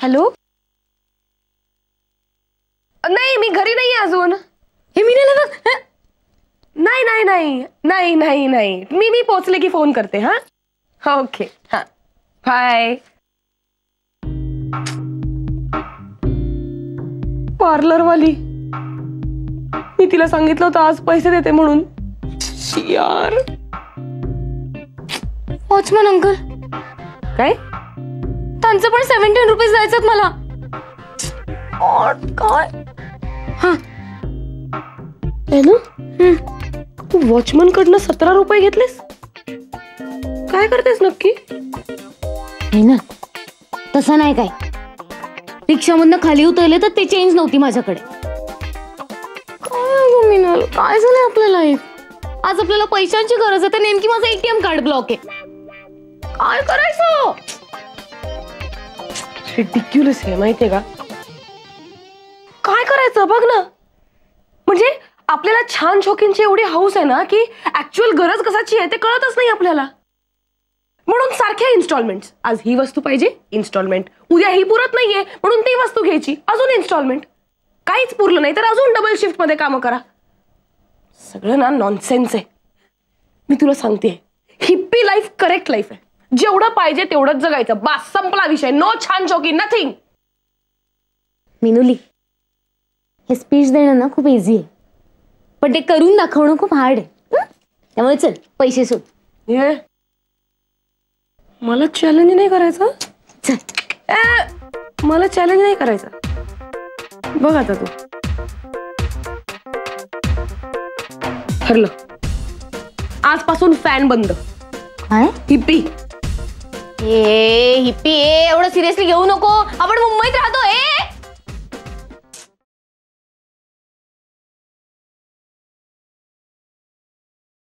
Hello. नाही मी घरी नाही अजून. हे मी नाही नाही नाही नाही नाही नाही मी पोहोचले की फोन करते. हा ओके. हा बाय. पार्लरवाली मी तिला सांगितलं होतं आज पैसे देते म्हणून. यार. Watchman uncle. काय? त्यांचं पण 17 रुपीज द्यायचं मला. काय? हा ना. तू वॉचमन कडनं 17 रुपये घेतलेस. काय करतेस नक्की? हे ना तसं नाही काय. रिक्षामधनं खाली उतरले तर ते चेंज नव्हती माझ्याकडे. काय मिनल, काय झालंय आपल्या लाईफ? आज आपल्याला पैशांची गरज आहे तर नेमकी माझं ATM कार्ड ब्लॉक आहे. काय करायचं? रिडिक्युलस आहे माहितीये का? काय करायचं बघ ना. म्हणजे आपल्याला छान शौकींची एवढी हौस आहे ना की ऍक्च्युअल गरज कशाची आहे ते कळतच नाही आपल्याला. म्हणून सारख्या इन्स्टॉलमेंट. आज ही वस्तू पाहिजे इन्स्टॉलमेंट, उद्या ही पुरत नाहीये म्हणून ती वस्तू घ्यायची अजून इन्स्टॉलमेंट. काहीच पुरलं नाही तर अजून डबल शिफ्ट मध्ये कामं करा. सगळं ना नॉनसेन्स आहे. मी तुला सांगते हिप्पी लाईफ करेक्ट लाईफ आहे. जेवढं पाहिजे तेवढंच जगायचं. बस संपला विषय. नो छान शौकी नथिंग. मिनुली, हे स्पीच देणं ना खूप इझी आहे पण ते करून दाखवणं खूप हार्ड आहे. त्यामुळे चल पैसे सोड. ये मला चॅलेंज नाही करायचं. मला चॅलेंज नाही करायचं. बघ आता तू ठरलं. आजपासून फॅन बंद. काय? हिप्पी. हिप्पी एवढं सिरियसली घेऊ नको. आपण मुंबईत राहतो.